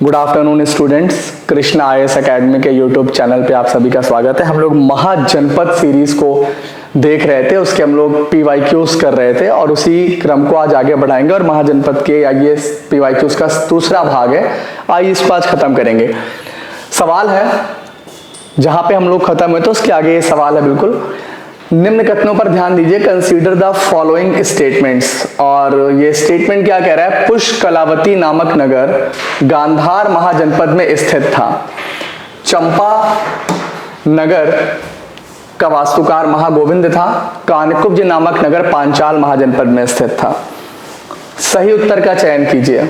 Good afternoon students, Krishna IAS academy के YouTube channel पे आप सभी का स्वागत है। हम लोग महाजनपद सीरीज को देख रहे थे, उसके हम लोग पीवाईक्यूज कर रहे थे और उसी क्रम को आज आगे बढ़ाएंगे और महाजनपद के आइए पीवाईक्यूज का दूसरा भाग है, आइए इसको आज खत्म करेंगे। सवाल है जहां पे हम लोग खत्म हुए तो उसके आगे ये सवाल है बिल्कुल। निम्न कथनों पर ध्यान दीजिए, कंसीडर द फॉलोइंग स्टेटमेंट्स। और ये स्टेटमेंट क्या कह रहा है? पुष्कलावती नामक नगर गांधार महाजनपद में स्थित था। चंपा नगर का वास्तुकार महागोविंद था। कानिकुब्ज नामक नगर पांचाल महाजनपद में स्थित था। सही उत्तर का चयन कीजिए।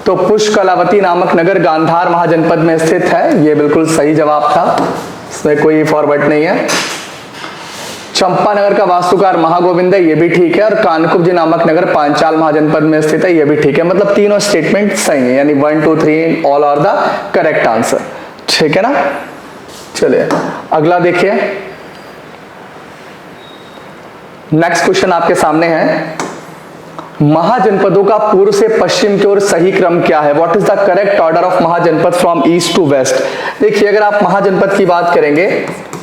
तो पुष्कलावती नामक नगर गांधार महाजनपद में स्थित है, यह बिल्कुल सही जवाब था, इसमें कोई फॉरवर्ड नहीं है। चंपानगर का वास्तुकार महागोविंद है, ये भी ठीक है। और कानकुब्ज नामक नगर पांचाल महाजनपद में स्थित है, ये भी ठीक है। मतलब तीनों स्टेटमेंट सही है, यानी 1 2 3 all are the correct answer. ठीक है ना? चलिए अगला देखिए। नेक्स्ट क्वेश्चन आपके सामने है, महाजनपदों का पूर्व से पश्चिम की ओर सही क्रम क्या है? What is the correct order of mahajanapada from east to west? देखिए, अगर आप महाजनपद की बात करेंगे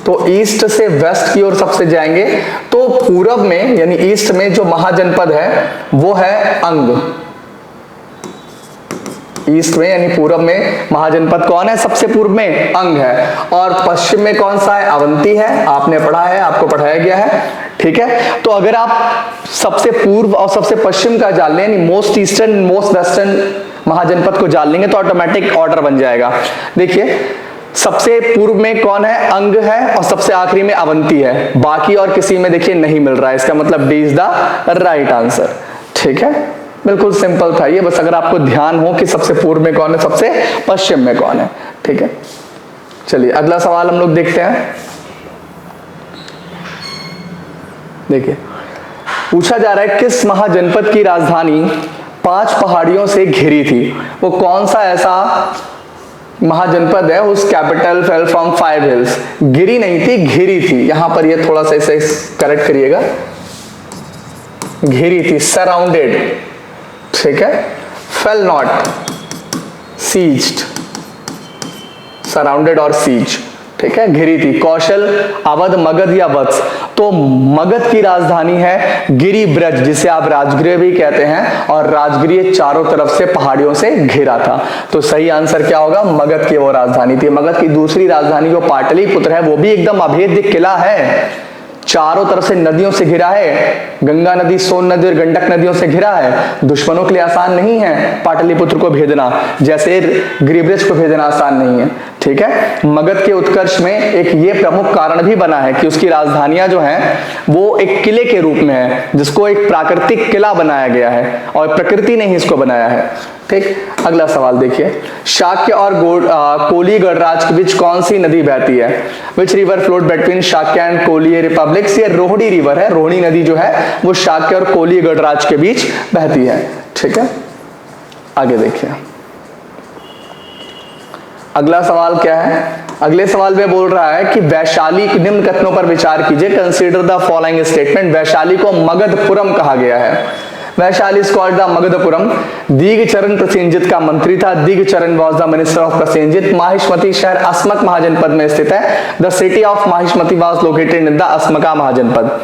तो ईस्ट से वेस्ट की ओर सबसे जाएंगे तो पूरब में यानी ईस्ट में जो महाजनपद है वो है अंग। ईस्ट में यानी पूरब में महाजनपद कौन है? सबसे पूर्व में अंग है। और पश्चिम में कौन सा है? अवंती है। आपने पढ़ा है, आपको पढ़ाया गया है। ठीक है, तो अगर आप सबसे पूर्व और सबसे पश्चिम का जान लें, यानी मोस्ट ईस्टर्न मोस्ट वेस्टर्न महाजनपद को जान लेंगे तो ऑटोमेटिक ऑर्डर बन जाएगा। देखिए, सबसे पूर्व में कौन है? अंग है। और सबसे आखिरी में अवंती है। बाकी और किसी में देखिए नहीं मिल रहा है, इसका मतलब D is the right answer. ठीक है, बिल्कुल सिंपल था ये, बस अगर आपको ध्यान हो कि सबसे पूर्व में कौन है, सबसे पश्चिम में कौन है। ठीक है, चलिए अगला सवाल हम लोग देखते हैं। देखिए, पूछा जा रहा है किस महाजनपद की राजधानी 5 पहाड़ियों से घिरी थी? वो कौन सा ऐसा महाजनपद है उस कैपिटल फेल फ्रॉम 5 हिल्स? गिरी नहीं थी, घिरी थी। यहां पर ये थोड़ा सा इसे करेक्ट करिएगा, घिरी थी, सराउंडेड। ठीक है, फेल नॉट, सीज्ड, सराउंडेड और सीज। ठीक है, घिरी थी। कौशल, अवध, मगध या वत्स? तो मगध की राजधानी है गिरिब्रज, जिसे आप राजगृह भी कहते हैं। और राजगृह चारों तरफ से पहाड़ियों से घिरा था। तो सही आंसर क्या होगा? मगध की वो राजधानी थी। मगध की दूसरी राजधानी जो पाटलिपुत्र है वो भी एकदम अभेद्य किला है, चारों तरफ से नदियों से घिरा है। गंगा नदी, सोन नदी और गंडक नदियों से घिरा है। दुश्मनों के लिए आसान नहीं है पाटलिपुत्र को भेजना, जैसे गिरिब्रज को भेजना आसान नहीं है। ठीक है, मगध के उत्कर्ष में एक ये प्रमुख कारण भी बना है कि उसकी राजधानियां जो हैं वो एक किले के रूप में है, जिसको एक प्राकृतिक किला बनाया गया है और प्रकृति ने ही इसको बनाया है। ठीक, अगला सवाल देखिए। शाक्य और कोली गणराज के बीच कौन सी नदी बहती है? Which river float between Shakya and Koli republics? ये रोहिणी रिवर है। रोहिणी नदी जो है वो शाक्य और कोली गणराज के बीच बहती है। ठीक है, आगे देखिए। अगला सवाल क्या है? अगले सवाल में बोल रहा है कि वैशाली, निम्न कथनों पर विचार कीजिए। Consider the following statement. Vaishali को मगधपुरम कहा गया है। Vaishali is called the Magadhpuram. Digcharan Prasenjit का मंत्री था। Digcharan was the minister of Prasenjit. Mahishmati शहर अस्मक महाजनपद में स्थित है। The city of Mahishmati was located in the Asmaka mahajanapada.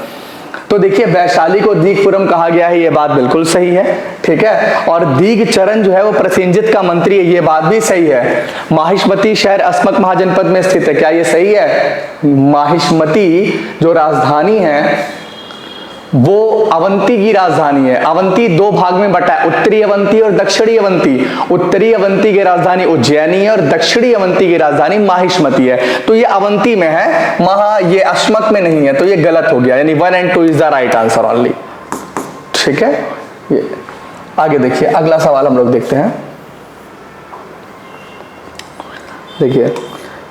तो देखिए, वैशाली को दीगपुरम कहा गया है, ये बात बिल्कुल सही है। ठीक है, और दिग्चरण जो है वो प्रसेनजित का मंत्री है, ये बात भी सही है। माहिष्मती शहर अस्मक महाजनपद में स्थित है, क्या ये सही है? माहिष्मती जो राजधानी है वो अवंती की राजधानी है। अवंती 2 भाग में बटा है, उत्तरी अवंती और दक्षिणी अवंती। उत्तरी अवंती की राजधानी उज्जैनी है और दक्षिणी अवंती की राजधानी माहिष्मती है। तो ये अवंती में है, ये अस्मक में नहीं है, तो ये गलत हो गया, यानी 1 and 2 is the right answer only. ठीक है, ये आगे देखिए। अगला सवाल हम लोग देखते हैं। देखिए,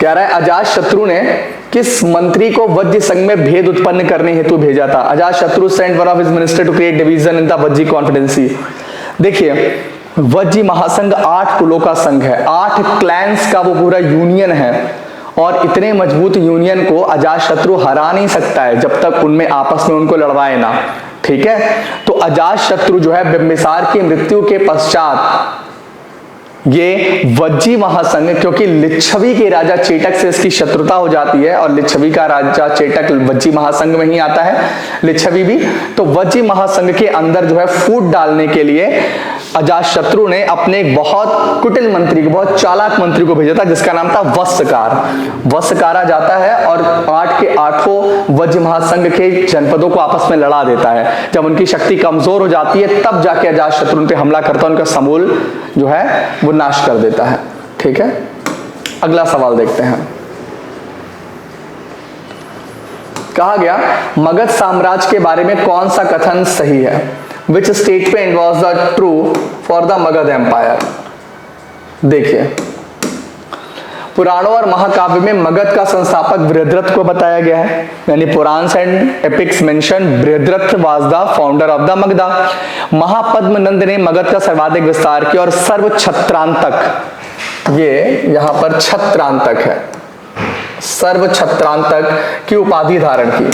कह रहा है अजात शत्रु ने किस मंत्री को वज्जी संघ में भेद उत्पन्न करने हेतु भेजा था? Ajatashatru sent one of his minister to create division in the Vajji confederacy. देखिए, वज्जी महासंघ 8 कुलों का संघ है, 8 क्लैंस का वो पूरा यूनियन है। और इतने मजबूत यूनियन को अजात शत्रु हरा नहीं सकता है जब तक उनमें आपस में उनको लड़वाए ना। ठीक है, तो अजात शत्रु जो है बिंबिसार की मृत्यु के पश्चात ये वज्जी महासंघ, क्योंकि लिच्छवी के राजा चेटक से इसकी शत्रुता हो जाती है और लिच्छवी का राजा चेटक वज्जी महासंघ में ही आता है, लिच्छवी भी। तो वज्जी महासंघ के अंदर जो है फूट डालने के लिए अजातशत्रु ने अपने एक बहुत कुटिल मंत्री को, बहुत चालाक मंत्री को भेजा था, जिसका नाम था वत्सकार। वत्सकारा जाता है और 8 के 8 वज्ज महासंघ के जनपदों को आपस में लड़ा देता है। जब उनकी शक्ति कमजोर हो जाती है तब जाके अजातशत्रु पे हमला करता है, उनका समूल जो है वो नाश कर देता है। ठीक है, अगला सवाल देखते हैं। कहा गया मगध साम्राज्य के बारे में कौन सा कथन सही है? Which statement was the true for the Magad Empire? देखिए, पुराणों और महाकाव्य में मगध का संस्थापक बृहद्रथ को बताया गया है, यानी Puranas and epics mention Brihadratha was the founder of the Magadha. Mahapadmananda ने मगध का सर्वाधिक विस्तार किया और सर्व छत्रांतक, ये यहां पर छत्रांतक है, सर्व छत्रांतक की उपाधि धारण की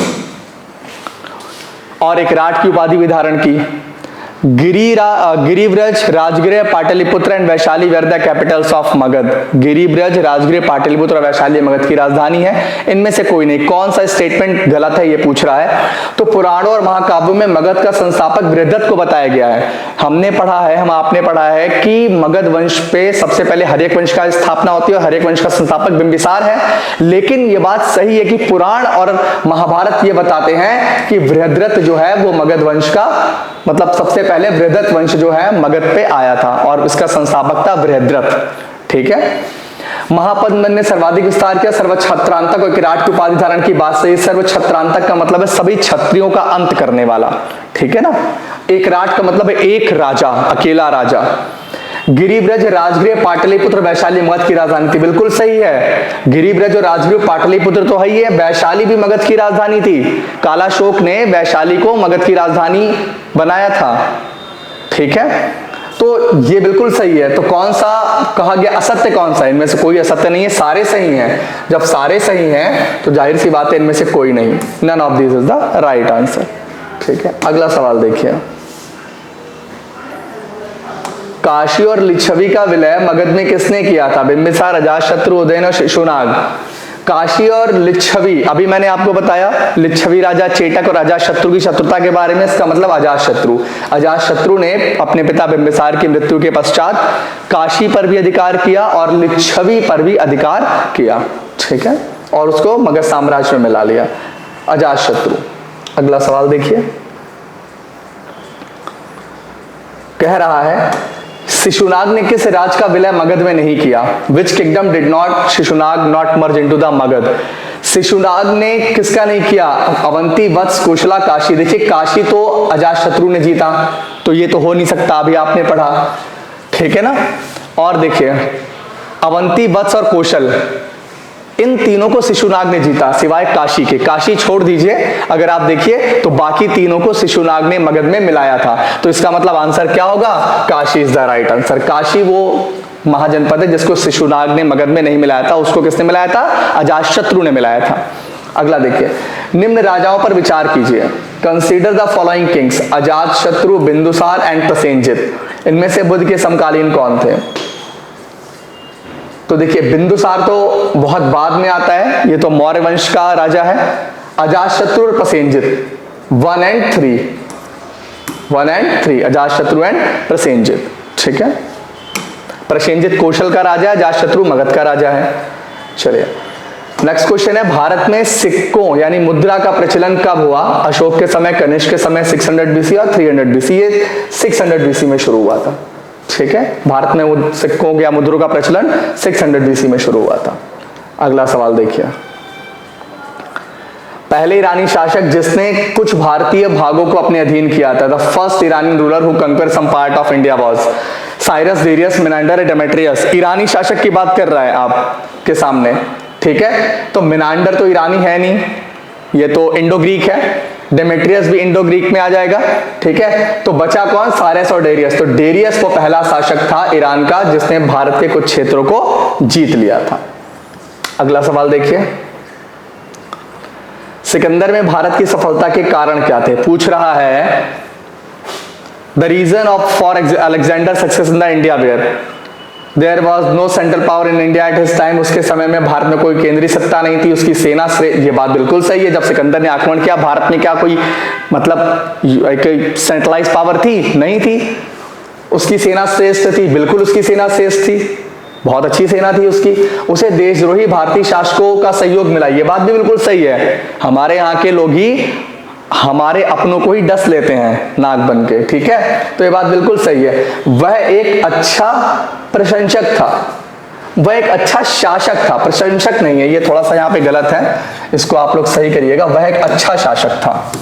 और एक राट की उपाधि भी धारण की। Girivraj, Rajgriha, Pataliputra and Vaishali were the capitals of Magadha. Girivraj, Rajgriha, Pataliputra और वैशाली मगध की राजधानी है। इनमें से कोई नहीं। कौन सा स्टेटमेंट गलत है ये पूछ रहा है। तो पुराणों और महाकाव्यों में मगध का संस्थापक बृहद्रथ को बताया गया है। हमने पढ़ा है, आपने पढ़ा है कि मगध वंश पे सबसे पहले हर्यक वंश का स्थापना होती है और हर्यक वंश का संस्थापक बिंबिसार है। लेकिन ये बात सही है कि पुराण और महाभारत ये बताते हैं कि बृहद्रथ जो है वो मगध वंश का, मतलब सबसे पहले बृहद्रथ वंश जो है मगध पे आया था और इसका संस्थापक था बृहद्रथ। ठीक है, महापद्मनंद ने सर्वाधिक विस्तार किया, सर्व छत्रांतक और किराट की उपाधि धारण की। बात सही। सर्व छत्रांतक का मतलब है सभी क्षत्रियों का अंत करने वाला। ठीक है ना। एक राट का मतलब है एक राजा, अकेला राजा। गिरिव्रज, राजगृह, पाटलिपुत्र, वैशाली मगध की राजधानी थी। बिल्कुल सही है। गिरिव्रज और राजगृह, पाटलिपुत्र तो है ही है, वैशाली भी मगध की राजधानी थी। कालाशोक ने वैशाली को मगध की राजधानी बनाया था। ठीक है, तो ये बिल्कुल सही है। तो कौन सा कहा गया असत्य, कौन सा? इनमें से कोई असत्य नहीं है, सारे सही हैं। जब सारे सही हैं तो जाहिर सी बात है इनमें से कोई नहीं। None of this is the right answer. ठीक है, अगला सवाल देखिए। काशी और लिच्छवी का विलय मगध में किसने किया था? बिंबिसार, अजातशत्रु, उदयन और शिशुनाग। काशी और लिच्छवी, अभी मैंने आपको बताया लिच्छवी राजा चेटक और अजातशत्रु की शत्रुता के बारे में। इसका मतलब अजातशत्रु, अजातशत्रु ने अपने पिता बिंबिसार की मृत्यु के पश्चात काशी पर भी अधिकार किया और लिच्छवी पर भी अधिकार किया। ठीक है, और उसको मगध साम्राज्य में मिला लिया अजातशत्रु। अगला सवाल देखिए, कह रहा है शिशुनाग ने किस राज्य का विलय मगध में नहीं किया? Which kingdom did not Shishunaga not merge into the Magadh? Shishunaga ने किसका नहीं किया? अवंती, वत्स, कोशला, काशी। देखिए काशी तो अजातशत्रु ने जीता, तो ये तो हो नहीं सकता, अभी आपने पढ़ा। ठीक है ना। और देखिए अवंती, वत्स और कौशल, इन तीनों को शिशुनाग ने जीता सिवाय काशी के। काशी छोड़ दीजिए, अगर आप देखिए तो बाकी तीनों को शिशुनाग ने मगध में मिलाया था। तो इसका मतलब आंसर क्या होगा? Kashi is the right answer. Kashi वो महाजनपद है जिसको शिशुनाग ने मगध में नहीं मिलाया था, उसको किसने मिलाया था? अजातशत्रु ने मिलाया था। अगला देखिए, निम्न राजाओं पर विचार कीजिए। Consider the following kings, Ajatashatru, Bindusara and Prasenajit. इनमें से बुद्ध के समकालीन कौन थे? तो देखिए बिंदुसार तो बहुत बाद में आता है, ये तो मौर्य वंश का राजा है। अजातशत्रु और प्रसेनजित 1 and 3, अजातशत्रु एंड प्रसेनजित। ठीक है, प्रसेनजित कौशल का राजा है, अजातशत्रु मगध का राजा है। चलिए नेक्स्ट क्वेश्चन है, भारत में सिक्कों यानी मुद्रा का प्रचलन कब हुआ? अशोक के समय, कनिष्क के समय, 600 BC और 300 BC। ये 600 BC में शुरू हुआ था। ठीक है, भारत में सिक्कों या मुद्रों का प्रचलन 600 BC में शुरू हुआ था। अगला सवाल देखिए, पहले ईरानी शासक जिसने कुछ भारतीय भागों को अपने अधीन किया था, the first Irani ruler who conquer some part of India was Cyrus, Darius, Menander, Demetrius. ईरानी शासक की बात कर रहा है आपके सामने। ठीक है, तो मिनांडर तो ईरानी है नहीं, ये तो इंडो ग्रीक है। डेमेट्रियस भी इंडो ग्रीक में आ जाएगा। ठीक है, तो बचा कौन? साइरस और डेरियस। तो डेरियस वो पहला शासक था ईरान का जिसने भारत के कुछ क्षेत्रों को जीत लिया था। अगला सवाल देखिए, सिकंदर में भारत की सफलता के कारण क्या थे? पूछ रहा है the reason of for Alexander success in the India where. There was no central power in India at his time, उसके समय में भारत में कोई केंद्रीय सत्ता नहीं थी, उसकी सेना से, ये बात बिल्कुल सही है। जब सिकंदर ने आक्रमण किया, भारत में क्या कोई मतलब सेंट्रलाइज पावर थी? नहीं थी। उसकी सेना श्रेष्ठ थी? बिल्कुल उसकी सेना श्रेष्ठ थी, बहुत अच्छी सेना थी उसकी। उसे देशद्रोही भारतीय शासकों का सहयोग मिला, ये बात भी बिल्कुल सही है। हमारे यहाँ के लोग ही हमारे अपनों को ही डस लेते हैं नाक बन के, ठीक है, तो ये बात बिल्कुल सही है। वह एक अच्छा प्रशंसक था, वह एक अच्छा शासक था, प्रशंसक नहीं है, ये थोड़ा सा यहाँ पे गलत है, इसको आप लोग सही करिएगा। वह एक अच्छा शासक था,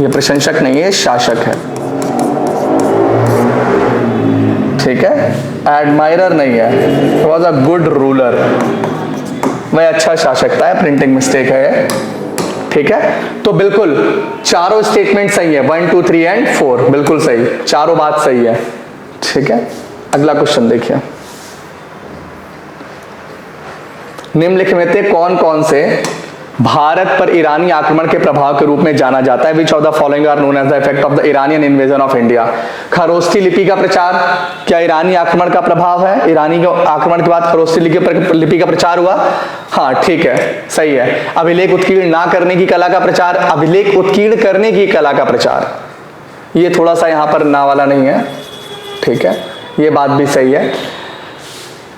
ये प्रशंसक नहीं है, शासक है, ठीक है, एडमायरर नहीं है। वॉज अ गुड रूलर, वह अच्छा शासक था, प्रिंटिंग मिस्टेक है, ठीक है। तो बिल्कुल चारों स्टेटमेंट सही है, 1 2 3 एंड 4 बिल्कुल सही, चारों बात सही है, ठीक है। अगला क्वेश्चन देखिए, निम्नलिखित में से कौन कौन से भारत पर ईरानी आक्रमण के प्रभाव के रूप में जाना जाता है? Which of the following are known as the effect of the Iranian invasion of India? Kharosthi लिपि का प्रचार क्या ईरानी आक्रमण का प्रभाव है? ईरानी के आक्रमण के बाद खरोष्ठी लिपि का प्रचार हुआ, हाँ ठीक है, सही है। अभिलेख उत्कीर्ण ना करने की कला का प्रचार, अभिलेख उत्कीर्ण करने की कला का प्रचार, ये थोड़ा सा यहां पर ना वाला नहीं है, ठीक है, ये बात भी सही है।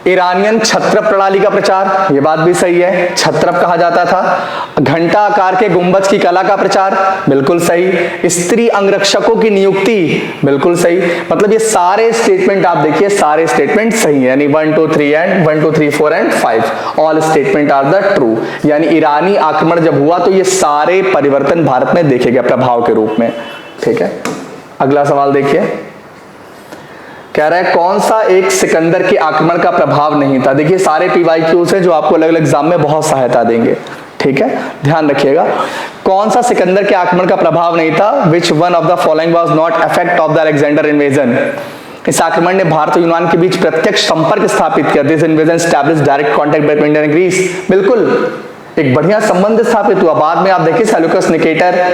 ईरानियन छत्रप प्रणाली का प्रचार, ये बात भी सही है, छत्रप कहा जाता था। घंटा आकार के गुंबज की कला का प्रचार, बिल्कुल सही। स्त्री अंगरक्षकों की नियुक्ति, बिल्कुल सही। मतलब ये सारे स्टेटमेंट आप देखिए, सारे स्टेटमेंट सही है, यानी 1 2 3 and 1 2 3 4 and 5 all statement are the true. यानी ईरानी आक्रमण जब हुआ तो ये सारे परिवर्तन भारत में देखे गए प्रभाव के रूप में, ठीक है। अगला सवाल देखिए, कह रहा है कौन सा एक सिकंदर के आक्रमण का प्रभाव नहीं था? देखिए सारे PYQs हैं जो आपको अलग अलग एग्जाम में बहुत सहायता देंगे, ठीक है, ध्यान रखिएगा। कौन सा सिकंदर के आक्रमण का प्रभाव नहीं था? Which one of the following was not effect of the Alexander invasion? इस आक्रमण ने भारत और यूनान के बीच प्रत्यक्ष संपर्क स्थापित किया। This invasion established direct contact between India and Greece, बिल्कुल एक बढ़िया संबंध स्थापित हुआ। बाद में आप देखिए सेल्यूकस निकेटर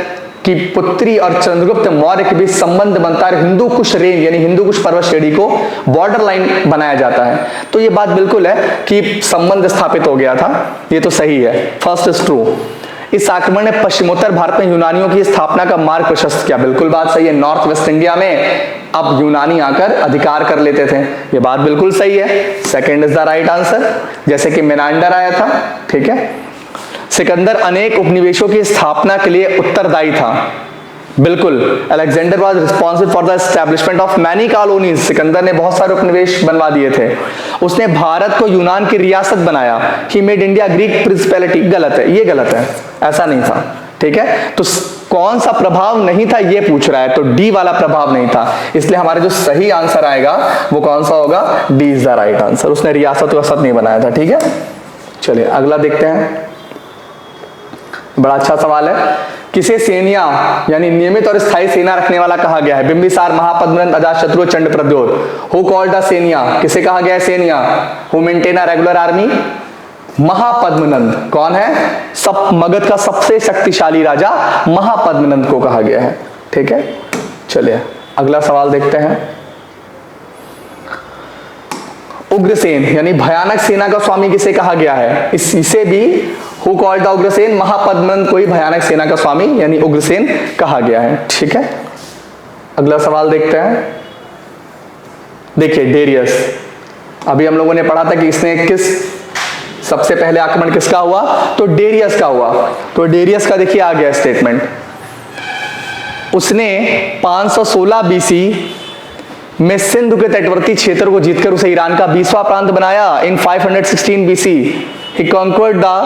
की पुत्री और चंद्रगुप्त मौर्य के बीच संबंध बनता है, हिंदू कुश रेंज यानी हिंदू कुश पर्वत श्रेणी को बॉर्डर लाइन बनाया जाता है। तो ये बात बिल्कुल है कि संबंध स्थापित हो गया था, ये तो सही है, फर्स्ट इज ट्रू। इस आक्रमण ने पश्चिमोत्तर भारत में यूनानियों की स्थापना का मार्ग प्रशस्त किया, बिल्कुल बात सही है। नॉर्थ वेस्ट इंडिया में अब यूनानी आकर अधिकार कर लेते थे, ये बात बिल्कुल सही है, second is the right answer. जैसे कि मेनांडर आया था, ठीक है। सिकंदर अनेक उपनिवेशों की स्थापना के लिए उत्तरदायी था, बिल्कुल। Alexander was responsible for the establishment of many colonies, Sikandar ने बहुत सारे उपनिवेश बनवा दिए थे। उसने भारत को यूनान की रियासत बनाया। He made India Greek principality, गलत है, ये गलत है, ऐसा नहीं था, ठीक है। तो कौन सा प्रभाव नहीं था ये पूछ रहा है, तो डी वाला प्रभाव नहीं था, इसलिए हमारे जो सही आंसर आएगा वो कौन सा होगा? D is the right answer. उसने रियासत नहीं बनाया था, ठीक है। चलिए अगला देखते हैं, बड़ा अच्छा सवाल है। किसे सेनिया यानी नियमित और स्थायी सेना रखने वाला कहा गया है? Bimbisara, Mahapadmananda, Ajatashatru, Chanda Pradyota. Who called a सेनिया, किसे कहा गया है सेनिया? Who maintain a regular army? Mahapadmananda. कौन है? सब मगध का सबसे शक्तिशाली राजा महापद्मनंद को कहा गया है, ठीक है। चलिए अगला सवाल देखते हैं। उग्रसेन यानी भयानक सेना का स्वामी किसे कहा गया है? इसे भी who called the Ugrasena, Mahapadmananda को ही भयानक सेना का स्वामी यानी उग्रसेन कहा गया है, ठीक है। अगला सवाल देखते हैं। देखिए डेरियस, अभी हम लोगों ने पढ़ा था कि इसने किस सबसे पहले आक्रमण किसका हुआ? तो डेरियस का हुआ। तो डेरियस का देखिए आ गया स्टेटमेंट। उसने 516 BC में सिंधु के तटवर्ती क्षेत्र को जीतकर उसे ईरान का 20वां प्रांत बनाया। इन 516 BC he conquered the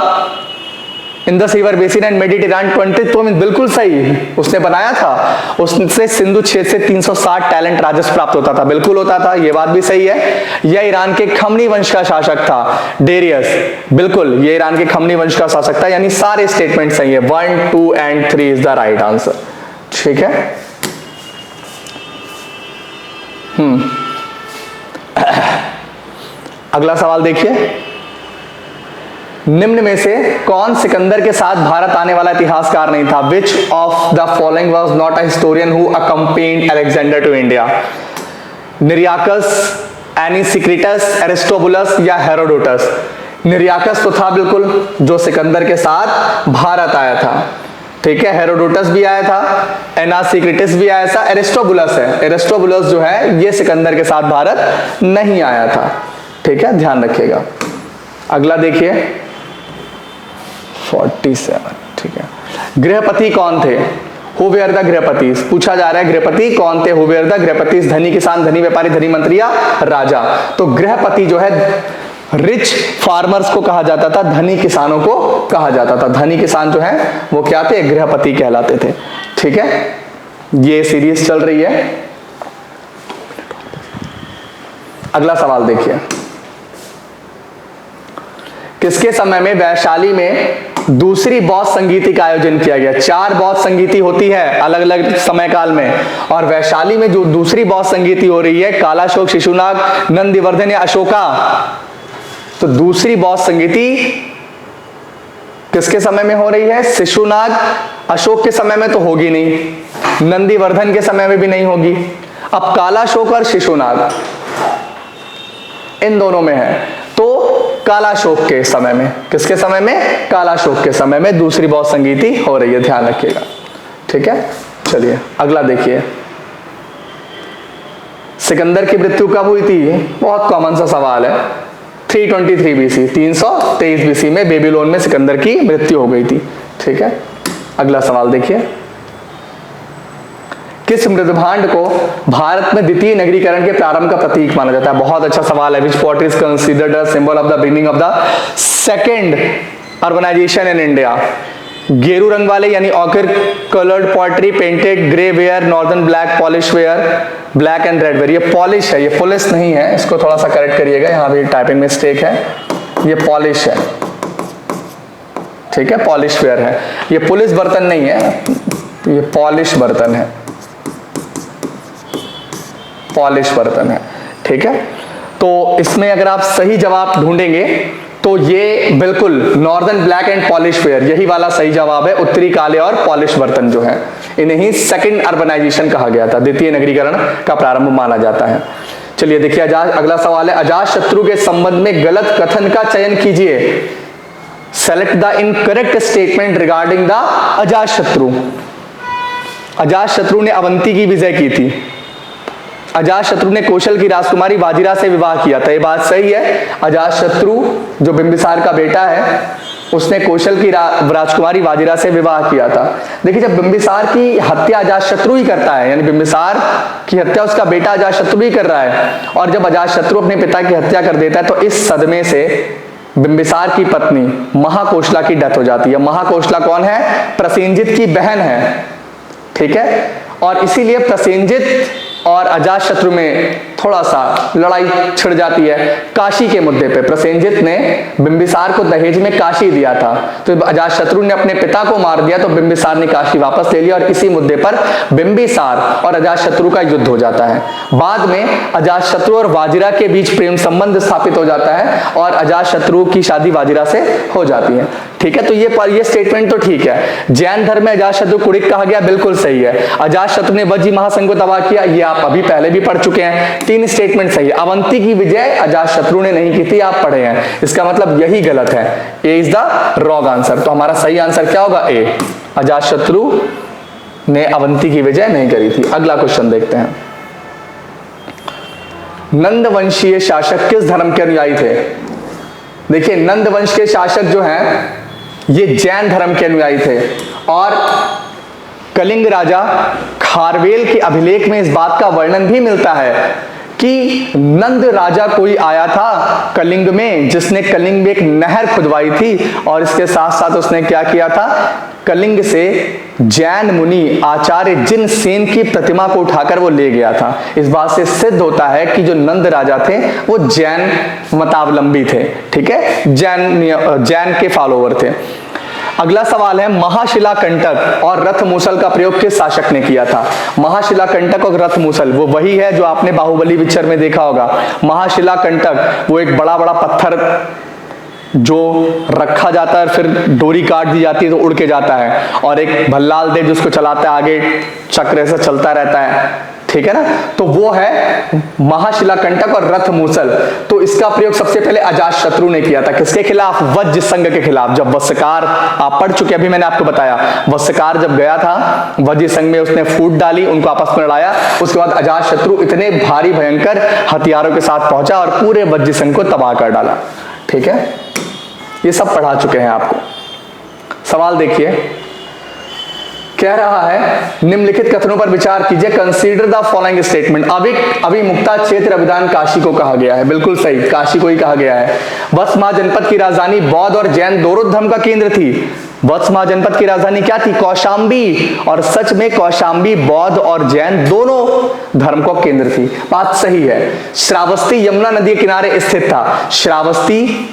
Indus river basin and Mediterranean 20, तो बिल्कुल सही उसने बनाया था। उससे सिंधु क्षेत्र से 360 टैलेंट राजस्व प्राप्त होता था, बिल्कुल होता था, ये बात भी सही है। यह ईरान के खमनी वंश का शासक था डेरियस, बिल्कुल ये ईरान के खमनी वंश का शासक था, यानी सारे स्टेटमेंट सही है। 1 2 and 3 is the right answer, ठीक है। अगला सवाल देखिए। निम्न में से कौन सिकंदर के साथ भारत आने वाला इतिहासकार नहीं था? Which of the following was not a historian who accompanied Alexander to India? Nearchus, Onesicritus, Aristobulus या हेरोडोटस? निरियाकस तो था बिल्कुल, जो सिकंदर के साथ भारत आया था, ठीक है। हेरोडोटस भी आया था, एनासिक्रिटस भी आया था, एरिस्टोबुलस है, एरिस्टोबुलस जो है ये सिकंदर के साथ भारत नहीं आया था, ठीक है, ध्यान रखिएगा। अगला देखिए 47, ठीक है। गृहपति कौन थे? Who were the grihapati? पूछा जा रहा है गृहपति कौन थे, हु वेयर द गृहपति? धनी किसान, धनी व्यापारी, धनी मंत्री या राजा? तो गृहपति जो है रिच फार्मर्स को कहा जाता था, धनी किसानों को कहा जाता था। धनी किसान जो है वो क्या थे? गृहपति कहलाते थे, ठीक है। ये सीरीज चल रही है। अगला सवाल देखिए, किसके समय में वैशाली में दूसरी बौद्ध संगीति का आयोजन किया गया? 4 बौद्ध संगीति होती है अलग अलग समय काल में, और वैशाली में जो दूसरी बौद्ध संगीति हो रही है, कालाशोक, शिशुनाग, नंदिवर्धन या अशोका, तो दूसरी बौद्ध संगीति किसके समय में हो रही है? शिशुनाग, अशोक के समय में तो होगी नहीं, नंदिवर्धन के समय में भी नहीं होगी। अब कालाशोक और शिशुनाग इन दोनों में है, तो कालाशोक के समय में, किसके समय में? कालाशोक के समय में दूसरी बौद्ध संगीति हो रही है, ध्यान रखिएगा, ठीक है। चलिए अगला देखिए, सिकंदर की मृत्यु कब हुई थी? बहुत कॉमन सा सवाल है। 323 बीसी, 323 बीसी में बेबीलोन में सिकंदर की मृत्यु हो गई थी, ठीक है। अगला सवाल देखिए, किस मृदभांड को भारत में द्वितीय नगरीकरण के प्रारंभ का प्रतीक माना जाता है? बहुत अच्छा सवाल है। Which pot is considered a symbol of the beginning of the second urbanisation in India? गेरू रंग वाले यानी ochre coloured pottery, painted grey ware, northern black polish ware, black and red ware. ये पॉलिश है, ये पुलिस नहीं है, इसको थोड़ा सा करेक्ट करिएगा, यहाँ भी टाइपिंग मिस्टेक है, ये पॉलिश है, ठीक है, पॉलिश वेयर है, ये पुलिस बर्तन नहीं है, ये पॉलिश बर्तन है, पॉलिश बर्तन है, ठीक है। तो इसमें अगर आप सही जवाब ढूंढेंगे तो ये बिल्कुल northern black and polish ware, यही वाला सही जवाब है। उत्तरी काले और पॉलिश बर्तन जो है, इन्हें ही सेकंड अर्बनाइजेशन कहा गया था, द्वितीय नगरीकरण का प्रारंभ माना जाता है। चलिए देखिए, अगला सवाल है, अजातशत्रु के संबंध में गलत कथन का चयन कीजिए। Select the incorrect statement regarding the Ajatashatru. Ajatashatru ने अवंती की विजय की थी, अजातशत्रु ने कौशल की राजकुमारी वाजिरा से विवाह किया था, ये बात सही है। अजातशत्रु जो बिंबिसार का बेटा है, उसने कौशल की राजकुमारी वाजिरा से विवाह किया था। देखिए, जब बिंबिसार की हत्या अजातशत्रु ही करता है, यानी बिंबिसार की हत्या उसका बेटा अजातशत्रु ही कर रहा है, और जब अजातशत्रु अपने पिता की हत्या कर देता है तो इस सदमे से बिंबिसार की पत्नी महाकोशला की डेथ हो जाती है। महाकोशला कौन है? प्रसेनजित की बहन है, ठीक है। और इसीलिए प्रसेनजित और अजातशत्रु में थोड़ा सा लड़ाई छिड़ जाती है काशी के मुद्दे पे। प्रसेनजित ने बिंबिसार को दहेज में काशी दिया था, तो अजातशत्रु ने अपने पिता को मार दिया, तो बिंबिसार ने काशी वापस ले लिया, और इसी मुद्दे पर बिंबिसार और अजातशत्रु का युद्ध हो जाता है। बाद में अजातशत्रु और वाजिरा के बीच प्रेम संबंध स्थापित हो जाता है, और अजातशत्रु की शादी वाजिरा से हो जाती है, ठीक है। तो ये स्टेटमेंट तो ठीक है। जैन धर्म में अजातशत्रु कुड़िक कहा गया, बिल्कुल सही है। अजातशत्रु ने वज्जी महासंघ को तबाह किया, ये आप अभी पहले भी पढ़ चुके हैं। 3 स्टेटमेंट सही है। अवंती की विजय अजातशत्रु ने नहीं की थी, आप पढ़े हैं, इसका मतलब यही गलत है। ए इज द रॉन्ग आंसर। तो हमारा सही आंसर क्या होगा? ए, अजातशत्रु ने अवंती की विजय नहीं करी थी। अगला क्वेश्चन देखते हैं, नंद वंशीय शासक किस धर्म के अनुयायी थे? देखिए, नंद वंश के शासक जो हैं ये जैन धर्म के अनुयायी थे, और कलिंग राजा खारवेल के अभिलेख में इस बात का वर्णन भी मिलता है कि नंद राजा कोई आया था कलिंग में, जिसने कलिंग में एक नहर खुदवाई थी, और इसके साथ साथ उसने क्या किया था? कलिंग से जैन मुनि आचार्य जिन सेन की प्रतिमा को उठाकर वो ले गया था। इस बात से सिद्ध होता है कि जो नंद राजा थे वो जैन मतावलंबी थे, ठीक है, जैन के फॉलोवर थे। अगला सवाल है, महाशिलाकंटक और रथ मूसल का प्रयोग किस शासक ने किया था? महाशिलाकंटक और रथ मूसल वो वही है जो आपने बाहुबली पिक्चर में देखा होगा। महाशिलाकंटक वो एक बड़ा बड़ा पत्थर जो रखा जाता है, फिर डोरी काट दी जाती है तो उड़ के जाता है, और एक भल्लाल देव जिसको चलाता है, आगे चक्र से चलता रहता है, ठीक है ना। तो वो है महाशिलाकंटक और रथ मूसल। तो इसका प्रयोग सबसे पहले अजातशत्रु ने किया था, किसके खिलाफ? वज्र संघ के खिलाफ। जब वत्सकार, आप पढ़ चुके, अभी मैंने आपको बताया, वत्सकार जब गया था वज्र संघ में, उसने फूट डाली, उनको आपस में लड़ाया, उसके बाद अजातशत्रु इतने भारी भयंकर हथियारों के साथ पहुंचा और पूरे वज्र संघ को तबाह कर डाला। ठीक है, ये सब पढ़ा चुके हैं आपको। सवाल देखिए, कह रहा है निम्नलिखित कथनों पर विचार कीजिए, कंसीडर द फॉलोइंग स्टेटमेंट। अभिमुक्ता क्षेत्र अभिधान काशी को कहा गया है, बिल्कुल सही, काशी को ही कहा गया है। वत्स जनपद की राजधानी बौद्ध और जैन दोनों धर्म का केंद्र थी। वत्स जनपद की राजधानी क्या थी? कौशाम्बी। और सच में कौशाम्बी बौद्ध और जैन दोनों धर्म को केंद्र थी, बात सही है। श्रावस्ती यमुना नदी के किनारे स्थित था। श्रावस्ती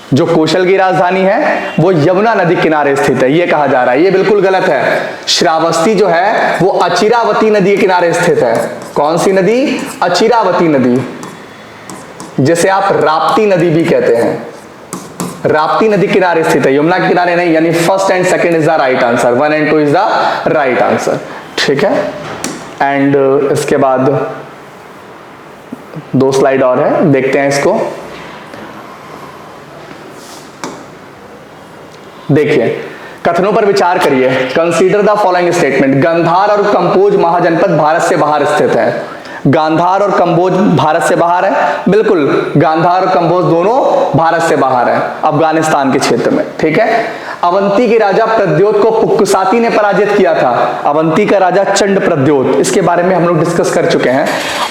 जो कौशल की राजधानी है वो यमुना नदी किनारे स्थित है, ये कहा जा रहा है, ये बिल्कुल गलत है। श्रावस्ती जो है वो अचिरावती नदी के किनारे स्थित है। कौन सी नदी? अचिरावती नदी, जिसे आप राप्ती नदी भी कहते हैं। राप्ती नदी किनारे स्थित है, यमुना के किनारे नहीं, यानी first and second is the right answer, 1 and 2 is the right answer. ठीक है, एंड इसके बाद 2 स्लाइड और है, देखते हैं इसको। देखिए, कथनों पर विचार करिए। Consider the following statement. Gandhara और कंबोज महाजनपद भारत से बाहर स्थित है। गांधार और कंबोज भारत से बाहर है, बिल्कुल, गांधार और कंबोज दोनों भारत से बाहर है, अफगानिस्तान के क्षेत्र में। ठीक है, अवंती के राजा प्रद्योत को पुक्कुसाती ने पराजित किया था। अवंती का राजा चंड प्रद्योत, इसके बारे में हम लोग डिस्कस कर चुके हैं।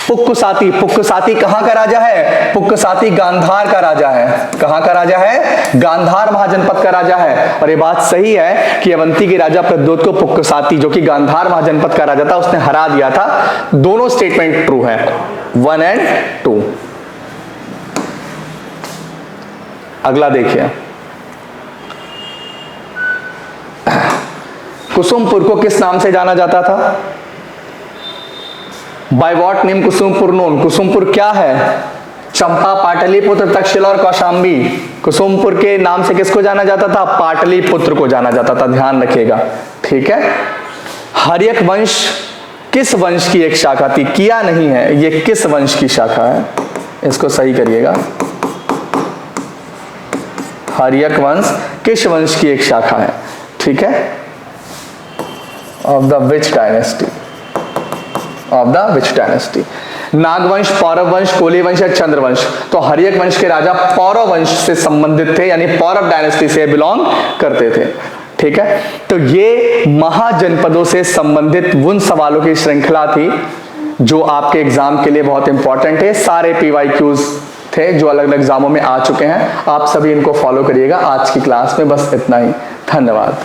पुक्कुसाती, पुक्कुसाती कहां का राजा है? पुक्कुसाती गांधार का राजा है। कहां का राजा है? गांधार महाजनपद का राजा है। और ये बात सही है कि अवंती के राजा प्रद्योत को पुक्कुसाती, जो कि गांधार महाजनपद का राजा था, उसने हरा दिया था। दोनों स्टेटमेंट ट्रू है, 1 and 2। अगला देखिए, कुसुमपुर को किस नाम से जाना जाता था? By what name Kusumpur known? Kusumpur क्या है? चंपा, पाटलिपुत्र, तक्षशिला और कौशाम्बी। कुसुमपुर के नाम से किसको जाना जाता था? पाटलिपुत्र को जाना जाता था, ध्यान रखिएगा। ठीक है, हर्यक वंश किस वंश की एक शाखा थी? किया नहीं है, ये किस वंश की शाखा है? इसको सही करिएगा। हर्यक वंश किस वंश की एक शाखा है? ठीक है, of the which dynasty? Of the which dynasty? Nagvansh, Paurava वंश, कोली वंश या चंद्रवंश? तो हर्यक वंश के राजा पौरव वंश से संबंधित थे, यानी पौरव डायनेस्टी से बिलोंग करते थे। ठीक है, तो ये महाजनपदों से संबंधित उन सवालों की श्रृंखला थी जो आपके एग्जाम के लिए बहुत इंपॉर्टेंट है। सारे PYQs थे जो अलग अलग एग्जामों में आ चुके हैं, आप सभी इनको फॉलो करिएगा। आज की क्लास में बस इतना ही, धन्यवाद।